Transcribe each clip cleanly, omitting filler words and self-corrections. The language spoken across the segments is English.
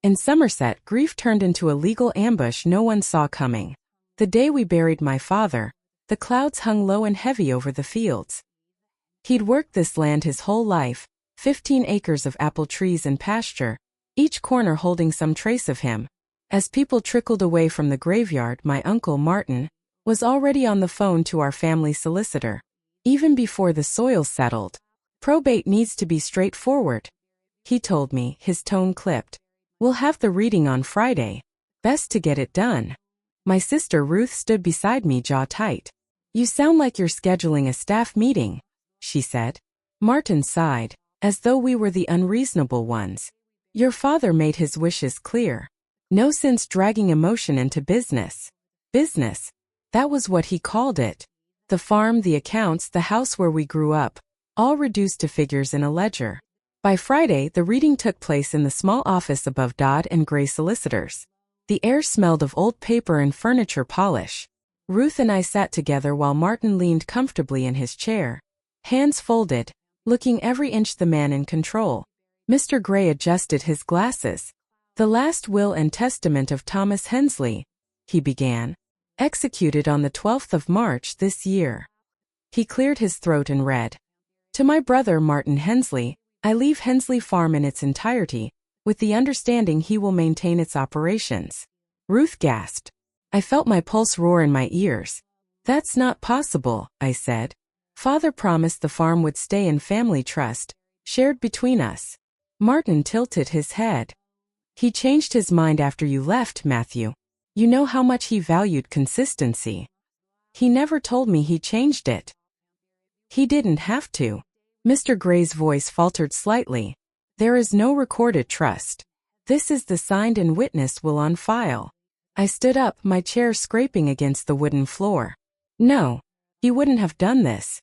In Somerset, grief turned into a legal ambush no one saw coming. The day we buried my father, the clouds hung low and heavy over the fields. He'd worked this land his whole life, 15 acres of apple trees and pasture, each corner holding some trace of him. As people trickled away from the graveyard, my uncle Martin was already on the phone to our family solicitor. Even before the soil settled, probate needs to be straightforward, he told me, his tone clipped. We'll have the reading on Friday. Best to get it done. My sister Ruth stood beside me, jaw tight. You sound like you're scheduling a staff meeting, she said. Martin sighed, as though we were the unreasonable ones. Your father made his wishes clear. No sense dragging emotion into business. Business. That was what he called it. The farm, the accounts, the house where we grew up, all reduced to figures in a ledger. By Friday, the reading took place in the small office above Dodd and Gray solicitors. The air smelled of old paper and furniture polish. Ruth and I sat together while Martin leaned comfortably in his chair, hands folded, looking every inch the man in control. Mr. Gray adjusted his glasses. The last will and testament of Thomas Hensley, he began, executed on the 12th of March this year. He cleared his throat and read. To my brother Martin Hensley, I leave Hensley Farm in its entirety, with the understanding he will maintain its operations. Ruth gasped. I felt my pulse roar in my ears. That's not possible, I said. Father promised the farm would stay in family trust, shared between us. Martin tilted his head. He changed his mind after you left, Matthew. You know how much he valued consistency. He never told me he changed it. He didn't have to. Mr. Gray's voice faltered slightly. There is no recorded trust. This is the signed and witnessed will on file. I stood up, my chair scraping against the wooden floor. No, he wouldn't have done this.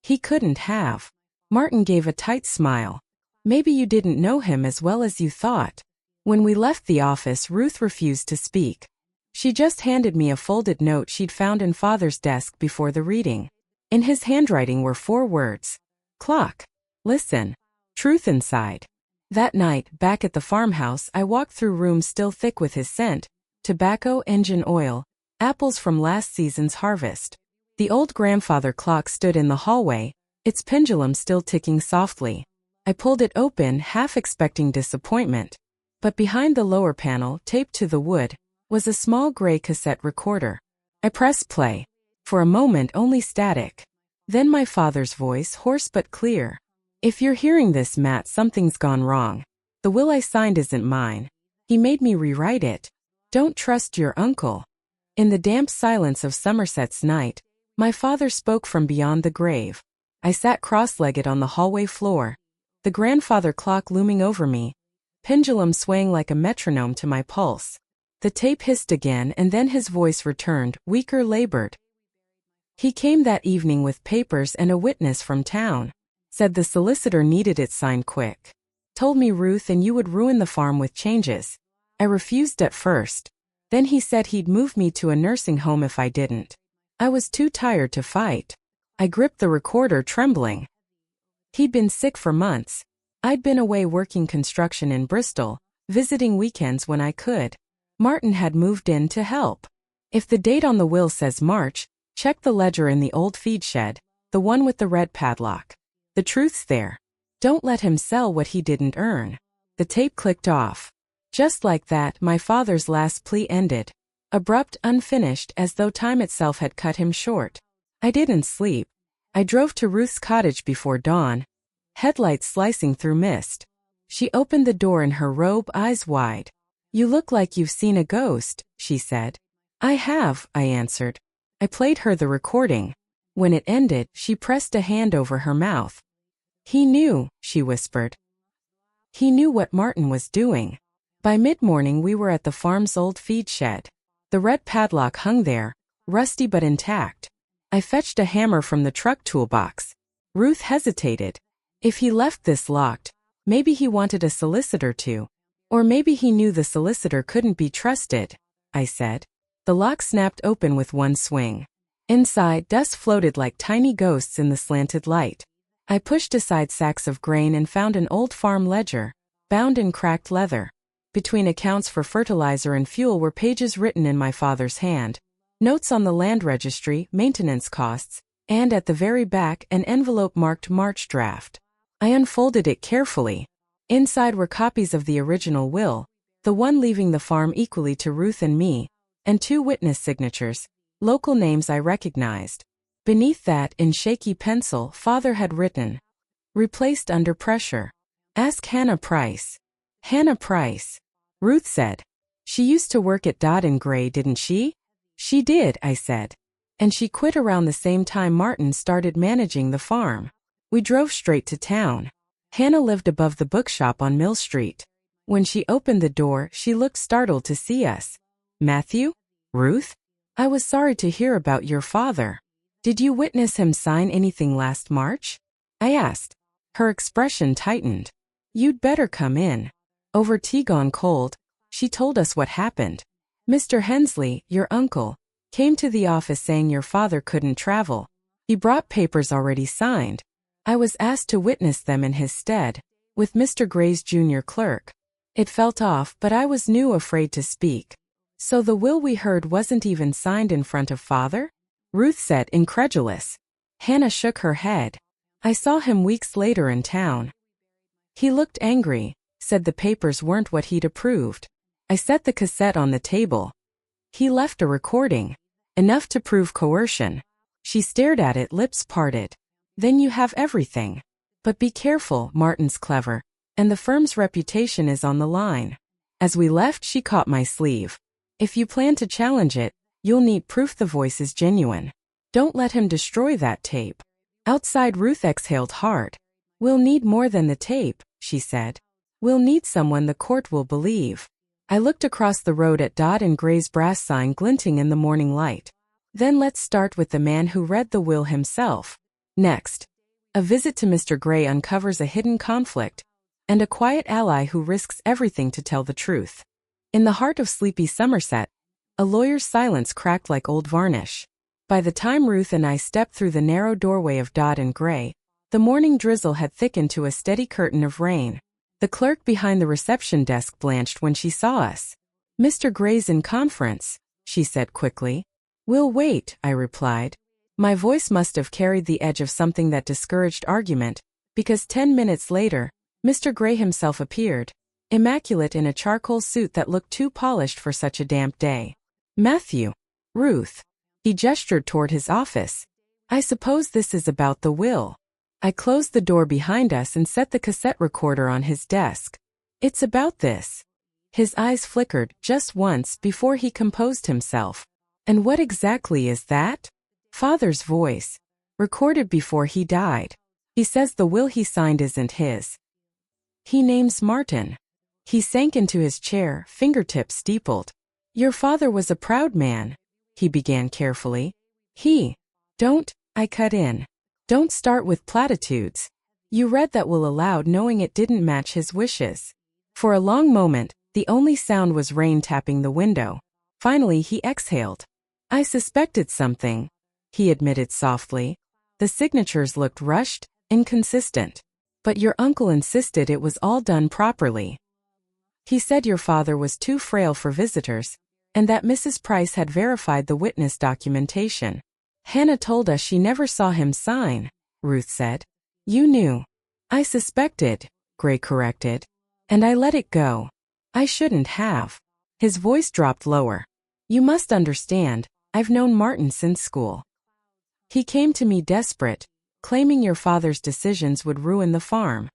He couldn't have. Martin gave a tight smile. Maybe you didn't know him as well as you thought. When we left the office, Ruth refused to speak. She just handed me a folded note she'd found in Father's desk before the reading. In his handwriting were 4 words. Clock. Listen. Truth inside. That night, back at the farmhouse, I walked through rooms still thick with his scent, tobacco, engine oil, apples from last season's harvest. The old grandfather clock stood in the hallway, its pendulum still ticking softly. I pulled it open, half expecting disappointment. But behind the lower panel, taped to the wood, was a small gray cassette recorder. I pressed play. For a moment only static. Then my father's voice, hoarse but clear. If you're hearing this, Matt, something's gone wrong. The will I signed isn't mine. He made me rewrite it. Don't trust your uncle. In the damp silence of Somerset's night, my father spoke from beyond the grave. I sat cross-legged on the hallway floor, the grandfather clock looming over me, pendulum swaying like a metronome to my pulse. The tape hissed again, and then his voice returned, weaker, labored. He came that evening with papers and a witness from town. Said the solicitor needed it signed quick. Told me Ruth and you would ruin the farm with changes. I refused at first. Then he said he'd move me to a nursing home if I didn't. I was too tired to fight. I gripped the recorder, trembling. He'd been sick for months. I'd been away working construction in Bristol, visiting weekends when I could. Martin had moved in to help. If the date on the will says March, check the ledger in the old feed shed, the one with the red padlock. The truth's there. Don't let him sell what he didn't earn. The tape clicked off. Just like that, my father's last plea ended. Abrupt, unfinished, as though time itself had cut him short. I didn't sleep. I drove to Ruth's cottage before dawn, headlights slicing through mist. She opened the door in her robe, eyes wide. You look like you've seen a ghost, she said. I have, I answered. I played her the recording. When it ended, she pressed a hand over her mouth. He knew, she whispered. He knew what Martin was doing. By mid-morning we were at the farm's old feed shed. The red padlock hung there, rusty but intact. I fetched a hammer from the truck toolbox. Ruth hesitated. If he left this locked, maybe he wanted a solicitor to. Or maybe he knew the solicitor couldn't be trusted, I said. The lock snapped open with one swing. Inside, dust floated like tiny ghosts in the slanted light. I pushed aside sacks of grain and found an old farm ledger, bound in cracked leather. between accounts for fertilizer and fuel were pages written in my father's hand, notes on the land registry, maintenance costs, and at the very back an envelope marked March draft. I unfolded it carefully. Inside were copies of the original will, the one leaving the farm equally to Ruth and me, and 2 witness signatures, local names I recognized. Beneath that, in shaky pencil, Father had written, "Replaced under pressure. Ask Hannah Price." Hannah Price, Ruth said. She used to work at Dodd and Gray, didn't she? She did, I said. And she quit around the same time Martin started managing the farm. We drove straight to town. Hannah lived above the bookshop on Mill Street. When she opened the door, she looked startled to see us. "Matthew? Ruth? I was sorry to hear about your father. Did you witness him sign anything last March?" I asked. Her expression tightened. "You'd better come in." Over tea gone cold, she told us what happened. "Mr. Hensley, your uncle, came to the office saying your father couldn't travel. He brought papers already signed. I was asked to witness them in his stead, with Mr. Gray's junior clerk. It felt off, but I was afraid to speak." "So the will we heard wasn't even signed in front of Father?" Ruth said, incredulous. Hannah shook her head. "I saw him weeks later in town. He looked angry, said the papers weren't what he'd approved." I set the cassette on the table. "He left a recording. Enough to prove coercion." She stared at it, lips parted. "Then you have everything. But be careful, Martin's clever, and the firm's reputation is on the line." As we left, she caught my sleeve. "If you plan to challenge it, you'll need proof the voice is genuine. Don't let him destroy that tape." Outside, Ruth exhaled hard. "We'll need more than the tape," she said. "We'll need someone the court will believe." I looked across the road at Dodd and Gray's brass sign glinting in the morning light. "Then let's start with the man who read the will himself. Next, a visit to Mr. Gray uncovers a hidden conflict, and a quiet ally who risks everything to tell the truth." In the heart of sleepy Somerset, a lawyer's silence cracked like old varnish. By the time Ruth and I stepped through the narrow doorway of Dodd and Gray, the morning drizzle had thickened to a steady curtain of rain. The clerk behind the reception desk blanched when she saw us. "Mr. Gray's in conference," she said quickly. "We'll wait," I replied. My voice must have carried the edge of something that discouraged argument, because 10 minutes later, Mr. Gray himself appeared, immaculate in a charcoal suit that looked too polished for such a damp day. "Matthew. Ruth." He gestured toward his office. "I suppose this is about the will." I closed the door behind us and set the cassette recorder on his desk. "It's about this." His eyes flickered just once before he composed himself. "And what exactly is that?" Father's voice. "Recorded before he died. He says the will he signed isn't his. He names Martin." He sank into his chair, fingertips steepled. "Your father was a proud man," he began carefully. Don't," I cut in. "Don't start with platitudes. You read that will aloud knowing it didn't match his wishes." For a long moment, the only sound was rain tapping the window. Finally he exhaled. "I suspected something," he admitted softly. "The signatures looked rushed, inconsistent. But your uncle insisted it was all done properly. He said your father was too frail for visitors, and that Mrs. Price had verified the witness documentation." "Hannah told us she never saw him sign," Ruth said. "You knew." "I suspected," Gray corrected. "And I let it go. I shouldn't have." His voice dropped lower. "You must understand, I've known Martin since school. He came to me desperate, claiming your father's decisions would ruin the farm.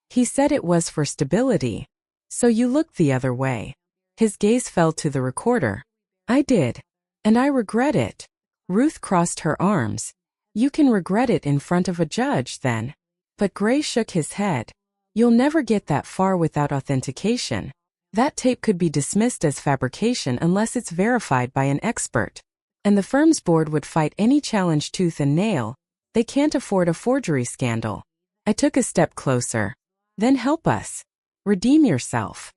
He said it was for stability. So you looked the other way." His gaze fell to the recorder. "I did. And I regret it." Ruth crossed her arms. "You can regret it in front of a judge, then." But Gray shook his head. "You'll never get that far without authentication. That tape could be dismissed as fabrication unless it's verified by an expert. And the firm's board would fight any challenge tooth and nail. They can't afford a forgery scandal." I took a step closer. "Then help us. Redeem yourself."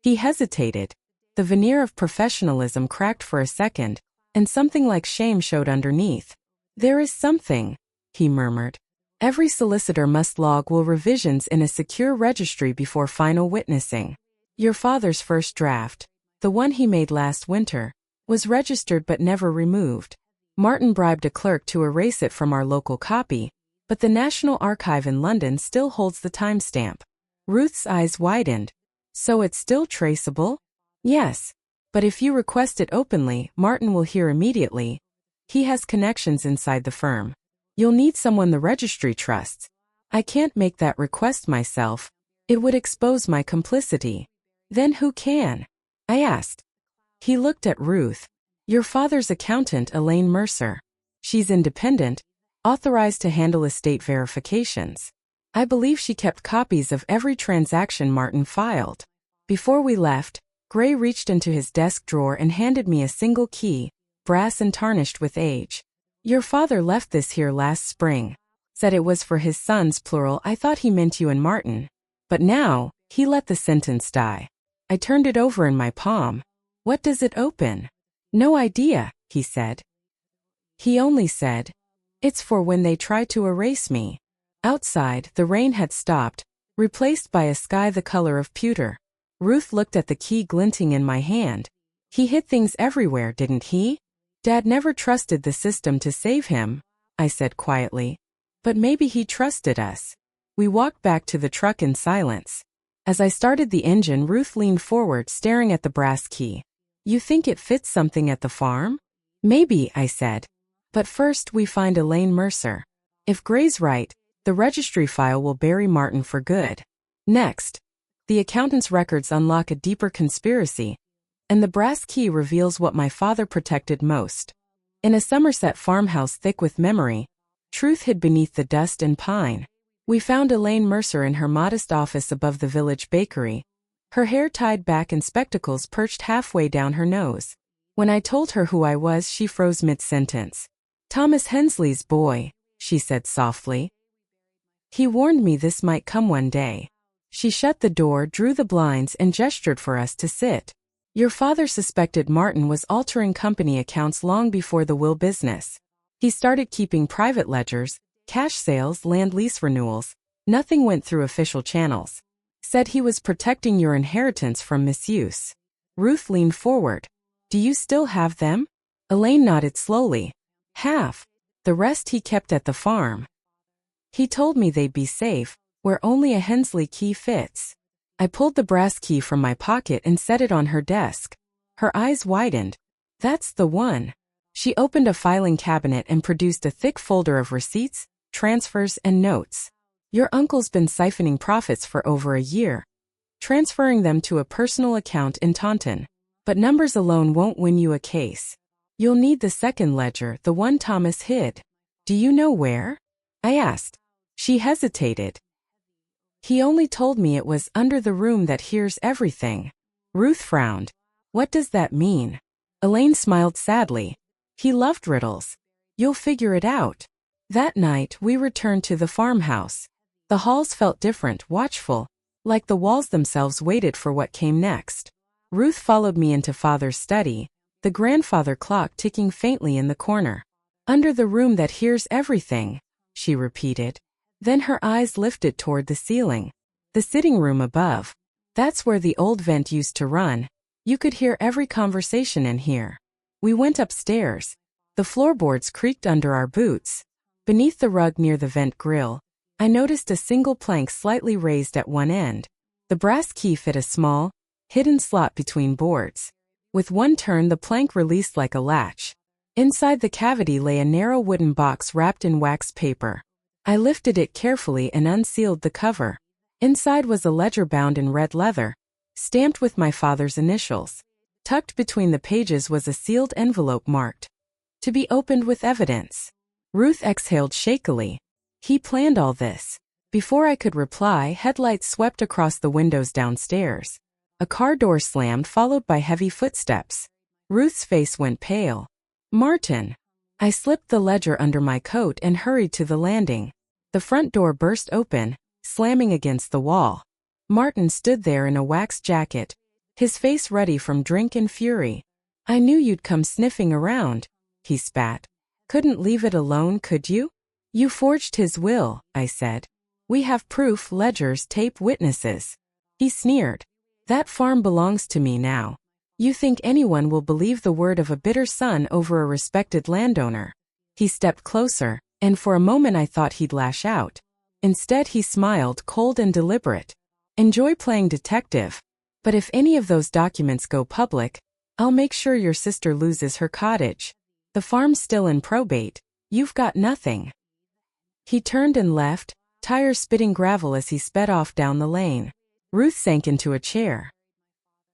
He hesitated. The veneer of professionalism cracked for a second, and something like shame showed underneath. "There is something," he murmured. "Every solicitor must log will revisions in a secure registry before final witnessing. Your father's first draft, the one he made last winter, was registered but never removed. Martin bribed a clerk to erase it from our local copy, but the National Archive in London still holds the timestamp. Ruth's eyes widened. So it's still traceable? Yes. But if you request it openly, Martin will hear immediately. He has connections inside the firm. You'll need someone the registry trusts. I can't make that request myself. It would expose my complicity. Then who can? I asked. He looked at Ruth. Your father's accountant, Elaine Mercer. She's independent, authorized to handle estate verifications. I believe she kept copies of every transaction Martin filed. Before we left, Gray reached into his desk drawer and handed me a single key, brass and tarnished with age. Your father left this here last spring. Said it was for his sons, plural. I thought he meant you and Martin. But now, he let the sentence die. I turned it over in my palm. What does it open? No idea, he said. He only said, it's for when they try to erase me. Outside, the rain had stopped, replaced by a sky the color of pewter. Ruth looked at the key glinting in my hand. He hid things everywhere, didn't he? Dad never trusted the system to save him, I said quietly. But maybe he trusted us. We walked back to the truck in silence. As I started the engine, Ruth leaned forward, staring at the brass key. You think it fits something at the farm? Maybe, I said. But first we find Elaine Mercer. If Gray's right, the registry file will bury Martin for good. Next, the accountant's records unlock a deeper conspiracy, and the brass key reveals what my father protected most. In a Somerset farmhouse thick with memory, truth hid beneath the dust and pine. We found Elaine Mercer in her modest office above the village bakery, her hair tied back and spectacles perched halfway down her nose. When I told her who I was, she froze mid-sentence. Thomas Hensley's boy, she said softly. He warned me this might come one day. She shut the door, drew the blinds, and gestured for us to sit. Your father suspected Martin was altering company accounts long before the will business. He started keeping private ledgers, cash sales, land lease renewals. Nothing went through official channels. Said he was protecting your inheritance from misuse. Ruth leaned forward. Do you still have them? Elaine nodded slowly. Half. The rest he kept at the farm. He told me they'd be safe, where only a Hensley key fits. I pulled the brass key from my pocket and set it on her desk. Her eyes widened. That's the one. She opened a filing cabinet and produced a thick folder of receipts, transfers, and notes. Your uncle's been siphoning profits for over a year, transferring them to a personal account in Taunton. But numbers alone won't win you a case. You'll need the second ledger, the one Thomas hid. Do you know where? I asked. She hesitated. He only told me it was under the room that hears everything. Ruth frowned. What does that mean? Elaine smiled sadly. He loved riddles. You'll figure it out. That night, we returned to the farmhouse. The halls felt different, watchful, like the walls themselves waited for what came next. Ruth followed me into Father's study, the grandfather clock ticking faintly in the corner. Under the room that hears everything, she repeated. Then her eyes lifted toward the ceiling. The sitting room above. That's where the old vent used to run. You could hear every conversation in here. We went upstairs. The floorboards creaked under our boots. Beneath the rug near the vent grill, I noticed a single plank slightly raised at one end. The brass key fit a small, hidden slot between boards. With one turn, the plank released like a latch. Inside the cavity lay a narrow wooden box wrapped in wax paper. I lifted it carefully and unsealed the cover. Inside was a ledger bound in red leather, stamped with my father's initials. Tucked between the pages was a sealed envelope marked, "To be opened with evidence." Ruth exhaled shakily. He planned all this. Before I could reply, headlights swept across the windows downstairs. A car door slammed, followed by heavy footsteps. Ruth's face went pale. Martin. I slipped the ledger under my coat and hurried to the landing. The front door burst open, slamming against the wall. Martin stood there in a wax jacket, his face ruddy from drink and fury. I knew you'd come sniffing around, he spat. Couldn't leave it alone, could you? You forged his will, I said. We have proof, ledgers, tape, witnesses. He sneered. That farm belongs to me now. You think anyone will believe the word of a bitter son over a respected landowner? He stepped closer, and for a moment I thought he'd lash out. Instead he smiled, cold and deliberate. Enjoy playing detective. But if any of those documents go public, I'll make sure your sister loses her cottage. The farm's still in probate. You've got nothing. He turned and left, tires spitting gravel as he sped off down the lane. Ruth sank into a chair.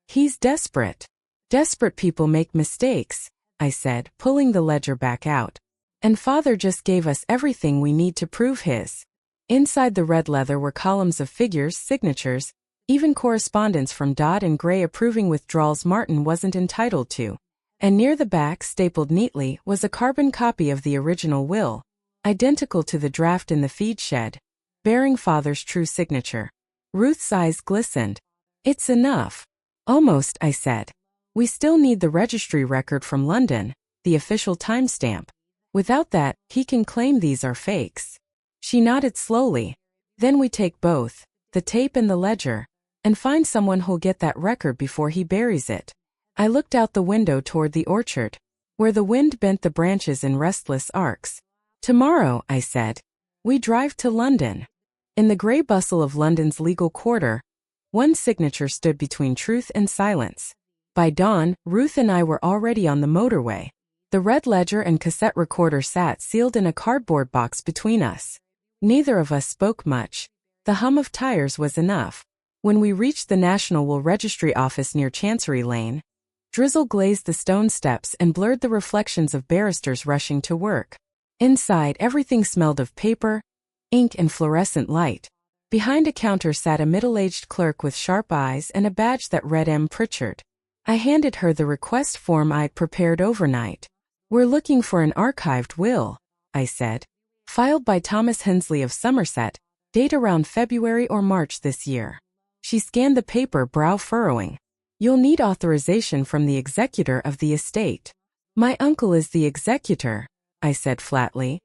He's desperate. Desperate people make mistakes, I said, pulling the ledger back out. And Father just gave us everything we need to prove his. Inside the red leather were columns of figures, signatures, even correspondence from Dodd and Gray approving withdrawals Martin wasn't entitled to. And near the back, stapled neatly, was a carbon copy of the original will, identical to the draft in the feed shed, bearing Father's true signature. Ruth's eyes glistened. It's enough. Almost, I said. We still need the registry record from London, the official timestamp. Without that, he can claim these are fakes. She nodded slowly. Then we take both, the tape and the ledger, and find someone who'll get that record before he buries it. I looked out the window toward the orchard, where the wind bent the branches in restless arcs. Tomorrow, I said, we drive to London. In the grey bustle of London's legal quarter, one signature stood between truth and silence. By dawn, Ruth and I were already on the motorway. The red ledger and cassette recorder sat sealed in a cardboard box between us. Neither of us spoke much. The hum of tires was enough. When we reached the National Wool Registry office near Chancery Lane, drizzle glazed the stone steps and blurred the reflections of barristers rushing to work. Inside, everything smelled of paper, ink and fluorescent light. Behind a counter sat a middle-aged clerk with sharp eyes and a badge that read M. Pritchard. I handed her the request form I'd prepared overnight. We're looking for an archived will, I said. Filed by Thomas Hensley of Somerset, date around February or March this year. She scanned the paper, brow furrowing. You'll need authorization from the executor of the estate. My uncle is the executor, I said flatly.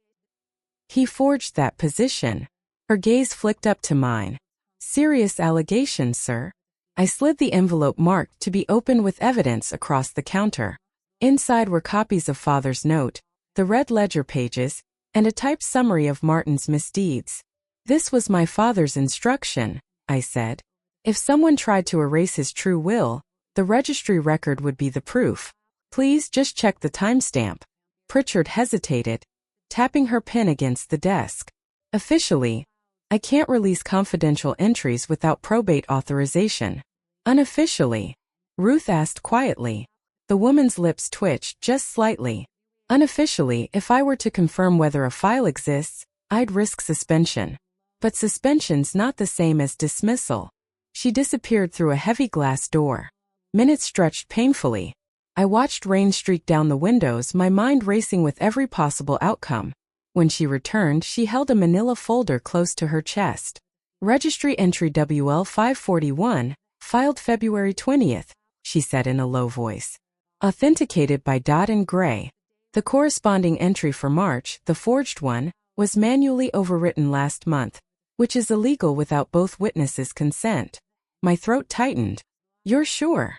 He forged that position. Her gaze flicked up to mine. Serious allegations, sir. I slid the envelope marked to be opened with evidence across the counter. Inside were copies of Father's note, the red ledger pages, and a typed summary of Martin's misdeeds. This was my father's instruction, I said. If someone tried to erase his true will, the registry record would be the proof. Please just check the timestamp. Pritchard hesitated, tapping her pen against the desk. Officially, I can't release confidential entries without probate authorization. Unofficially, Ruth asked quietly. The woman's lips twitched just slightly. Unofficially, if I were to confirm whether a file exists, I'd risk suspension. But suspension's not the same as dismissal. She disappeared through a heavy glass door. Minutes stretched painfully. I watched rain streak down the windows, my mind racing with every possible outcome. When she returned, she held a manila folder close to her chest. Registry entry WL 541, filed February 20th, she said in a low voice. Authenticated by Dodd and Gray. The corresponding entry for March, the forged one, was manually overwritten last month, which is illegal without both witnesses' consent. My throat tightened. You're sure?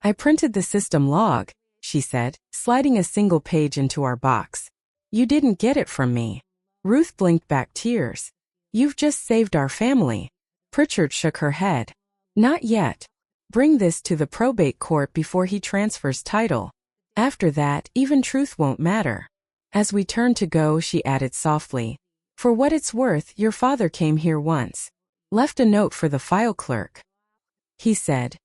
I printed the system log, she said, sliding a single page into our box. You didn't get it from me. Ruth blinked back tears. You've just saved our family. Pritchard shook her head. Not yet. Bring this to the probate court before he transfers title. After that, even truth won't matter. As we turned to go, she added softly, for what it's worth, your father came here once. Left a note for the file clerk. He said,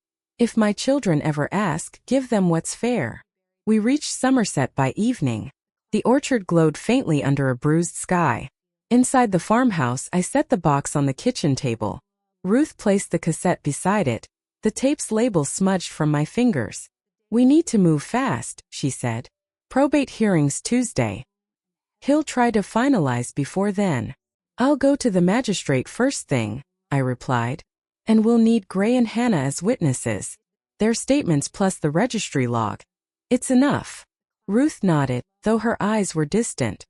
if my children ever ask, give them what's fair. We reached Somerset by evening. The orchard glowed faintly under a bruised sky. Inside the farmhouse, I set the box on the kitchen table. Ruth placed the cassette beside it, the tape's label smudged from my fingers. We need to move fast, she said. Probate hearings Tuesday. He'll try to finalize before then. I'll go to the magistrate first thing, I replied. And we'll need Gray and Hannah as witnesses. Their statements plus the registry log. It's enough. Ruth nodded, though her eyes were distant.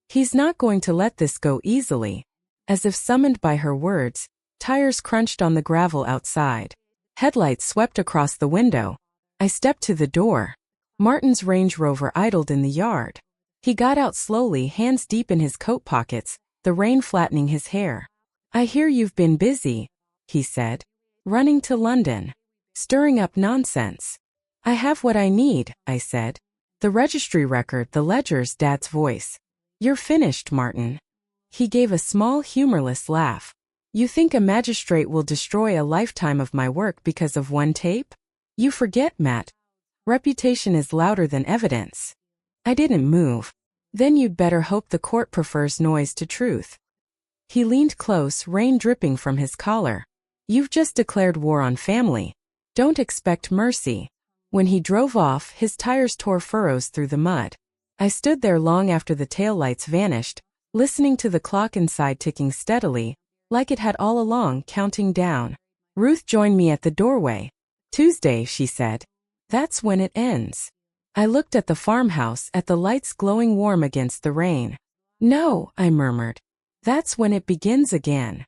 He's not going to let this go easily. As if summoned by her words, tires crunched on the gravel outside. Headlights swept across the window. I stepped to the door. Martin's Range Rover idled in the yard. He got out slowly, hands deep in his coat pockets, the rain flattening his hair. "I hear you've been busy," he said. "Running to London. Stirring up nonsense." "I have what I need," I said. "The registry record, the ledgers," Dad's voice. "You're finished, Martin." He gave a small, humorless laugh. "You think a magistrate will destroy a lifetime of my work because of one tape? You forget, Matt. Reputation is louder than evidence." I didn't move. "Then you'd better hope the court prefers noise to truth." He leaned close, rain dripping from his collar. "You've just declared war on family. Don't expect mercy." When he drove off, his tires tore furrows through the mud. I stood there long after the taillights vanished, listening to the clock inside ticking steadily, like it had all along, counting down. Ruth joined me at the doorway. "Tuesday," she said. "That's when it ends." I looked at the farmhouse, at the lights glowing warm against the rain. "No," I murmured. "That's when it begins again."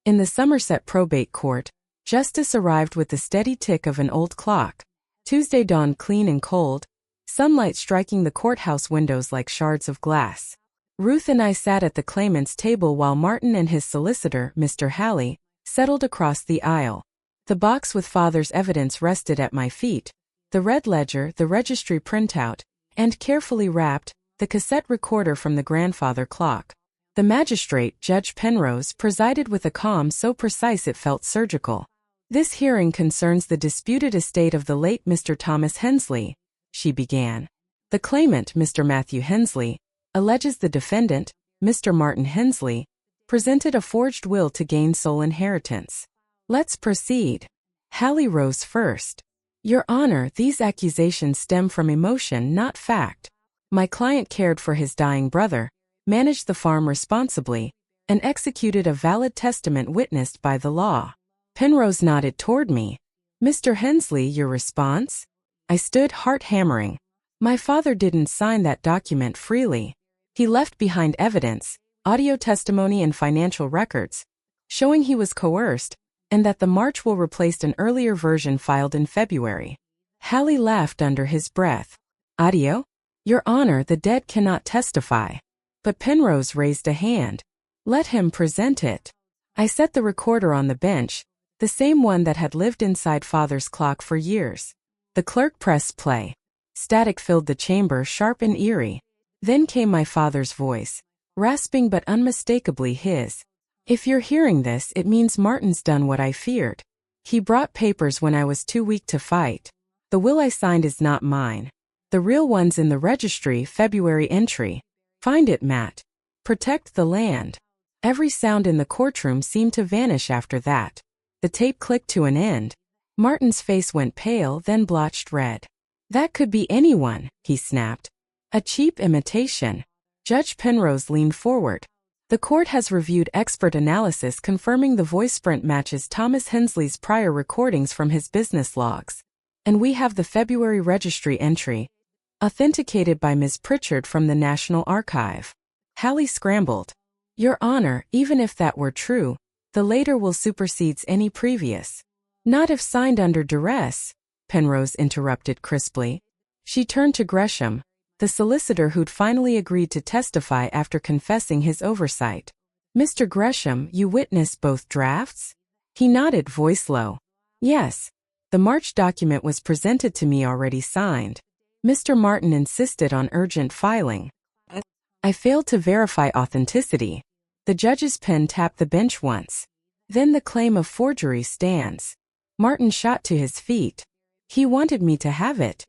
In the Somerset probate court, justice arrived with the steady tick of an old clock. Tuesday dawned clean and cold, sunlight striking the courthouse windows like shards of glass. Ruth and I sat at the claimant's table while Martin and his solicitor, Mr. Halley, settled across the aisle. The box with Father's evidence rested at my feet, the red ledger, the registry printout, and, carefully wrapped, the cassette recorder from the grandfather clock. The magistrate, Judge Penrose, presided with a calm so precise it felt surgical. "This hearing concerns the disputed estate of the late Mr. Thomas Hensley," she began. "The claimant, Mr. Matthew Hensley, alleges the defendant, Mr. Martin Hensley, presented a forged will to gain sole inheritance. Let's proceed." Halley rose first. "Your Honor, these accusations stem from emotion, not fact. My client cared for his dying brother, managed the farm responsibly, and executed a valid testament witnessed by the law." Penrose nodded toward me. "Mr. Hensley, your response?" I stood, heart hammering. My father didn't sign that document freely. He left behind evidence, audio testimony and financial records, showing he was coerced, and that the March will replaced an earlier version filed in February. Halley laughed under his breath. "Audio? Your Honor, the dead cannot testify." But Penrose raised a hand. "Let him present it." I set the recorder on the bench, the same one that had lived inside Father's clock for years. The clerk pressed play. Static filled the chamber, sharp and eerie. Then came my father's voice, rasping but unmistakably his. "If you're hearing this, it means Martin's done what I feared. He brought papers when I was too weak to fight. The will I signed is not mine. The real one's in the registry, February entry. Find it, Matt. Protect the land." Every sound in the courtroom seemed to vanish after that. The tape clicked to an end. Martin's face went pale, then blotched red. "That could be anyone," he snapped. "A cheap imitation." Judge Penrose leaned forward. "The court has reviewed expert analysis confirming the voice print matches Thomas Hensley's prior recordings from his business logs. And we have the February registry entry, authenticated by Ms. Pritchard from the National Archive." Halley scrambled. "Your Honor, even if that were true, the later will supersedes any previous." "Not if signed under duress," Penrose interrupted crisply. She turned to Gresham, the solicitor who'd finally agreed to testify after confessing his oversight. "Mr. Gresham, you witnessed both drafts?" He nodded, voice low. "Yes. The March document was presented to me already signed. Mr. Martin insisted on urgent filing. I failed to verify authenticity." The judge's pen tapped the bench once. "Then the claim of forgery stands." Martin shot to his feet. "He wanted me to have it.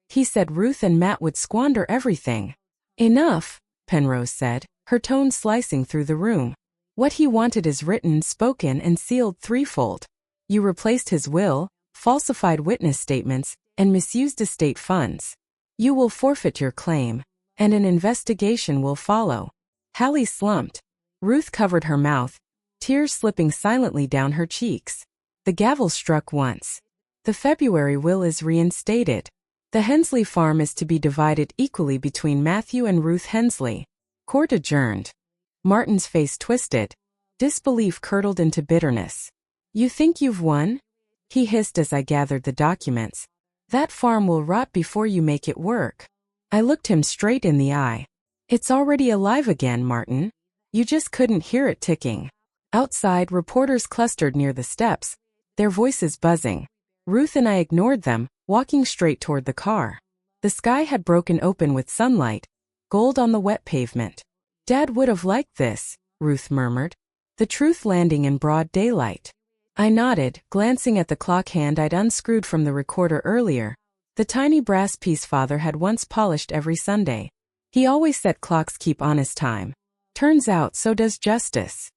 He said Ruth and Matt would squander everything." "Enough," Penrose said, her tone slicing through the room. "What he wanted is written, spoken, and sealed threefold. You replaced his will, falsified witness statements, and misused estate funds. You will forfeit your claim, and an investigation will follow." Halley slumped. Ruth covered her mouth, tears slipping silently down her cheeks. The gavel struck once. "The February will is reinstated. The Hensley farm is to be divided equally between Matthew and Ruth Hensley." Court adjourned. Martin's face twisted. Disbelief curdled into bitterness. "You think you've won?" he hissed as I gathered the documents. That farm will rot before you make it work. I looked him straight in the eye. It's already alive again, Martin. You just couldn't hear it ticking. Outside, reporters clustered near the steps, their voices buzzing. Ruth and I ignored them, walking straight toward the car. The sky had broken open with sunlight, gold on the wet pavement. Dad would have liked this, Ruth murmured. The truth landing in broad daylight. I nodded, glancing at the clock hand I'd unscrewed from the recorder earlier, the tiny brass piece Father had once polished every Sunday. He always said clocks keep honest time. Turns out so does justice.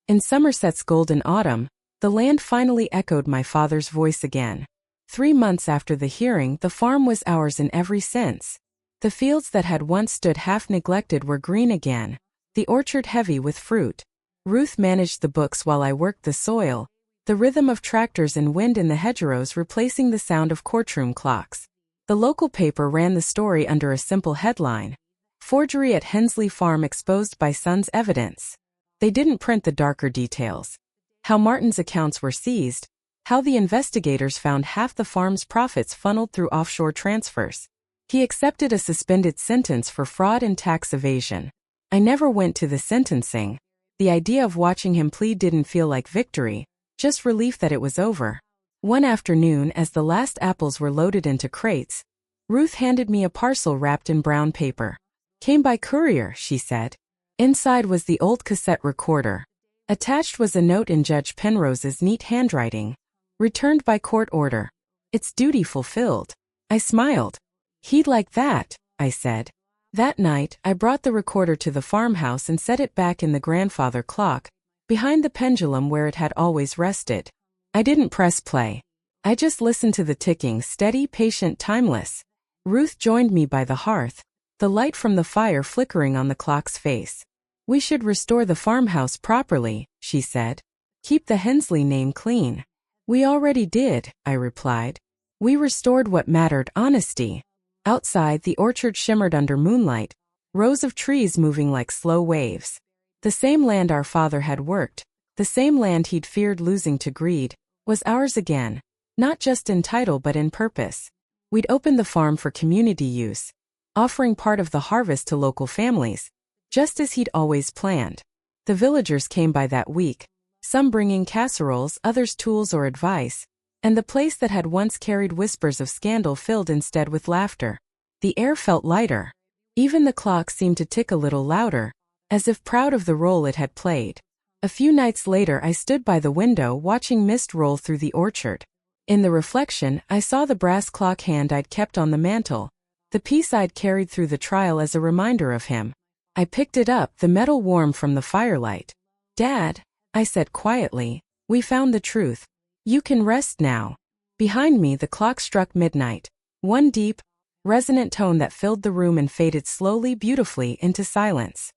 In Somerset's golden autumn, the land finally echoed my father's voice again. 3 months after the hearing, the farm was ours in every sense. The fields that had once stood half-neglected were green again, the orchard heavy with fruit. Ruth managed the books while I worked the soil, the rhythm of tractors and wind in the hedgerows replacing the sound of courtroom clocks. The local paper ran the story under a simple headline: Forgery at Hensley Farm exposed by son's evidence. They didn't print the darker details. How Martin's accounts were seized, how the investigators found half the farm's profits funneled through offshore transfers. He accepted a suspended sentence for fraud and tax evasion. I never went to the sentencing. The idea of watching him plead didn't feel like victory, just relief that it was over. One afternoon, as the last apples were loaded into crates, Ruth handed me a parcel wrapped in brown paper. Came by courier, she said. Inside was the old cassette recorder. Attached was a note in Judge Penrose's neat handwriting. Returned by court order. Its duty fulfilled. I smiled. He'd like that, I said. That night, I brought the recorder to the farmhouse and set it back in the grandfather clock, behind the pendulum where it had always rested. I didn't press play. I just listened to the ticking, steady, patient, timeless. Ruth joined me by the hearth, the light from the fire flickering on the clock's face. We should restore the farmhouse properly, she said. Keep the Hensley name clean. We already did, I replied. We restored what mattered, honesty. Outside, the orchard shimmered under moonlight, rows of trees moving like slow waves. The same land our father had worked, the same land he'd feared losing to greed, was ours again, not just in title but in purpose. We'd opened the farm for community use, offering part of the harvest to local families, just as he'd always planned. The villagers came by that week, some bringing casseroles, others tools or advice, and the place that had once carried whispers of scandal filled instead with laughter. The air felt lighter. Even the clock seemed to tick a little louder, as if proud of the role it had played. A few nights later I stood by the window watching mist roll through the orchard. In the reflection, I saw the brass clock hand I'd kept on the mantel, the piece I'd carried through the trial as a reminder of him. I picked it up, the metal warm from the firelight. Dad, I said quietly, we found the truth. You can rest now. Behind me the clock struck midnight, one deep, resonant tone that filled the room and faded slowly, beautifully into silence.